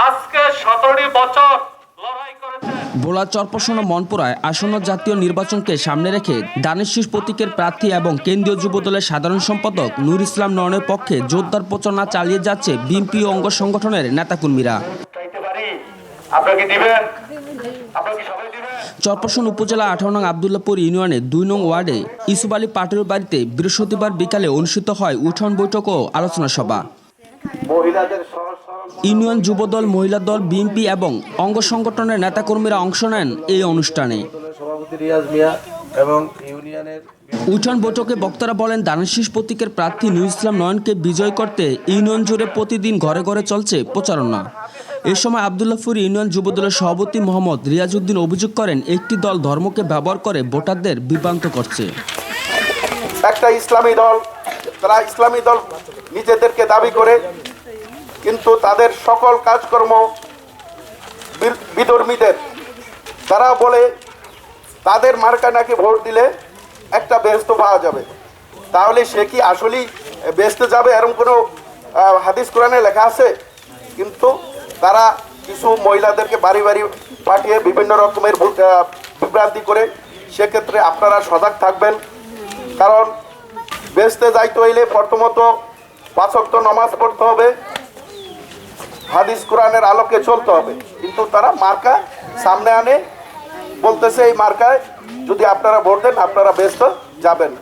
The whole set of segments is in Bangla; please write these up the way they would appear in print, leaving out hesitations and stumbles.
আজকে 17 বছর লড়াই করেছে। ভোলা চরপসনা মনপুরায় আসন্ন জাতীয় নির্বাচনকে সামনে রেখে দানের শীষ প্রতীকের প্রার্থী এবং কেন্দ্রীয় যুবদলের সাধারণ সম্পাদক নূর ইসলাম নয়নের পক্ষে জোরদার প্রচারণা চালিয়ে যাচ্ছে বিএনপি অঙ্গ সংগঠনের নেতাকর্মীরা। চরপসন উপজেলা 18 নং আবদুল্লাপুর ইউনিয়নের 2 নং ওয়ার্ডে ইসুফ আলী পাটের বাড়িতে বৃহস্পতিবার বিকালে অনুষ্ঠিত হয় উঠান বৈঠক ও আলোচনা সভা। ইউনিয়ন যুবদল, মহিলা দল, বিএনপি এবং অঙ্গ সংগঠনের নেতাকর্মীরা অংশ নেন এই অনুষ্ঠানে। উঠান বৈঠকে বক্তারা বলেন, দানের শীষ প্রতীকের প্রার্থী নূর ইসলাম নয়নকে বিজয় করতে ইউনিয়ন জুড়ে প্রতিদিন ঘরে ঘরে চলছে প্রচারণা। এ সময় আবদুল্লাপুর ইউনিয়ন যুবদলের সভাপতি মোহাম্মদ রিয়াজউদ্দিন অভিযোগ করেন, একটি দল ধর্মকে ব্যবহার করে ভোটারদের বিভ্রান্ত করছে। একটা ইসলামী দল, তারা ইসলামী দল নিজেদেরকে দাবি করে, কিন্তু তাদের সকল কাজকর্ম বিধর্মীদের। তারা বলে তাদের মার্কা নাকি ভোট দিলে একটা বেহেশত পাওয়া যাবে। তাহলে সে কি আসলেই বেহেশতে যাবে এরকম কোনো হাদিস কোরআনে লেখা আছে? কিন্তু তারা কিছু মহিলাদেরকে বাড়ি বাড়ি পাঠিয়ে বিভিন্ন রকমের বিভ্রান্তি করে। সেক্ষেত্রে আপনারা সজাগ থাকবেন, কারণ বেহেশতে যাইতে হইলে প্রথমত 5 ওয়াক্ত নামাজ পড়তে হবে, হাদিস কোরআনের আলোকে চলতে হবে। কিন্তু তারা মার্কা সামনে আনে, বলতেছে এই মার্কায় যদি আপনারা ভোট দেন আপনারা বেহেশত যাবেন।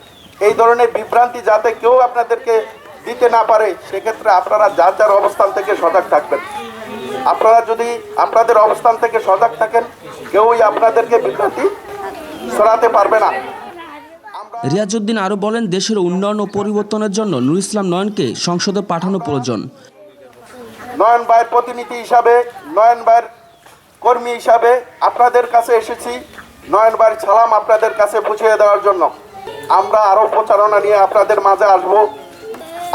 এই ধরনের বিভ্রান্তি যাতে কেউ আপনাদেরকে দিতে না পারে, সেক্ষেত্রে আপনারা যার যার অবস্থান থেকে সজাগ থাকবেন। আপনারা যদি আপনাদের অবস্থান থেকে সজাগ থাকেন, কেউই আপনাদেরকে বিভ্রান্তি ছড়াতে পারবে না। রিয়াজউদ্দিন আরও বলেন, দেশের উন্নয়ন ও পরিবর্তনের জন্য নূর ইসলাম নয়নকে সংসদে পাঠানো প্রয়োজন। নয়ন ভাইয়ের প্রতিনিধি হিসাবে, নয়ন ভাইয়ের কর্মী হিসাবে আপনাদের কাছে এসেছি, নয়ন ভাইয়ের সালাম আপনাদের কাছে পৌঁছে দেওয়ার জন্য। আমরা আরও প্রচারণা নিয়ে আপনাদের মাঝে আসব।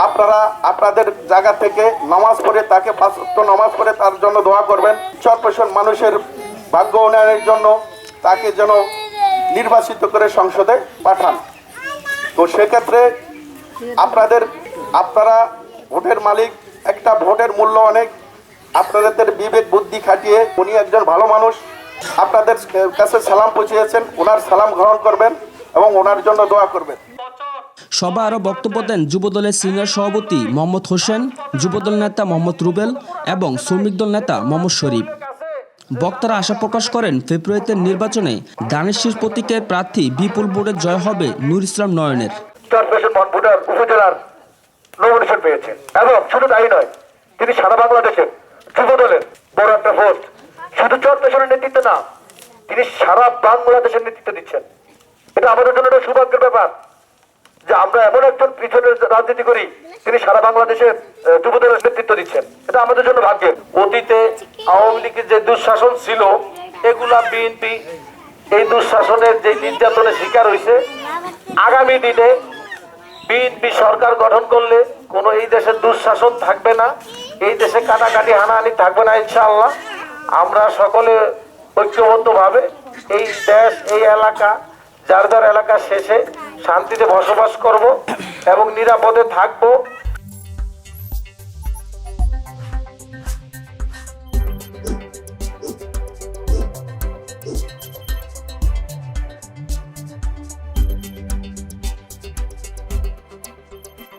আপনারা আপনাদের জায়গা থেকে নামাজ পড়ে তাকে 5 ওয়াক্ত নামাজ পড়ে তার জন্য দোয়া করবেন। চরপসন মানুষের ভাগ্য উন্নয়নের জন্য তাকে যেন নির্বাচিত করে সংসদে পাঠান। তো সেক্ষেত্রে আপনারা ভোটের মালিক, একটা ভোটের মূল্য অনেক। আপনাদের বিবেক বুদ্ধি খাটিয়ে, উনি একজন ভালো মানুষ, আপনাদের কাছে সালাম পৌঁছিয়েছেন, ওনার সালাম গ্রহণ করবেন এবং ওনার জন্য দোয়া করবেন। সভা আরও বক্তব্য দেন যুবদলের সিনিয়র সভাপতি মোহাম্মদ হোসেন, যুবদল নেতা মোহাম্মদ রুবেল এবং শ্রমিক দল নেতা মোহাম্মদ শরীফ। বক্তারা আশা প্রকাশ করেন, ফেব্রুয়ারিতে নির্বাচনে দানের শীষ প্রতীকের প্রার্থী বিপুল ভোটে জয় হবে নূর ইসলাম নয়নের। চরপসন মনপুরার উপজেলার নমিনেশন পেয়েছেন এবং শুধু তাই নয়, তিনি সারা বাংলাদেশের যুবদলের বড় একটা পোস্ট। শুধু চরপসনের নেতৃত্ব না, তিনি সারা বাংলাদেশের নেতৃত্ব দিচ্ছেন। এটা আমাদের জন্য একটা সৌভাগ্যের ব্যাপার যে আমরা এমন একজন পিছনের রাজনীতি করি, তিনি সারা বাংলাদেশের যুবদলের নেতৃত্ব দিচ্ছেন। এটা আমাদের জন্য ভাগ্যের। অতীতে আওয়ামী লীগের যে দুঃশাসন ছিল, এগুলা বিএনপি এই দুঃশাসনের যে নির্যাতনের শিকার হয়েছে। আগামী দিনে বিএনপি সরকার গঠন করলে কোনো এই দেশের দুঃশাসন থাকবে না, এই দেশে কাটাকাটি হানাহানি থাকবে না ইনশাআল্লাহ। আমরা সকলে ঐক্যবদ্ধভাবে এই দেশ, এই এলাকা, যার যার এলাকা শেষে শান্তিতে বসবাস করব এবং নিরাপদে থাকবো।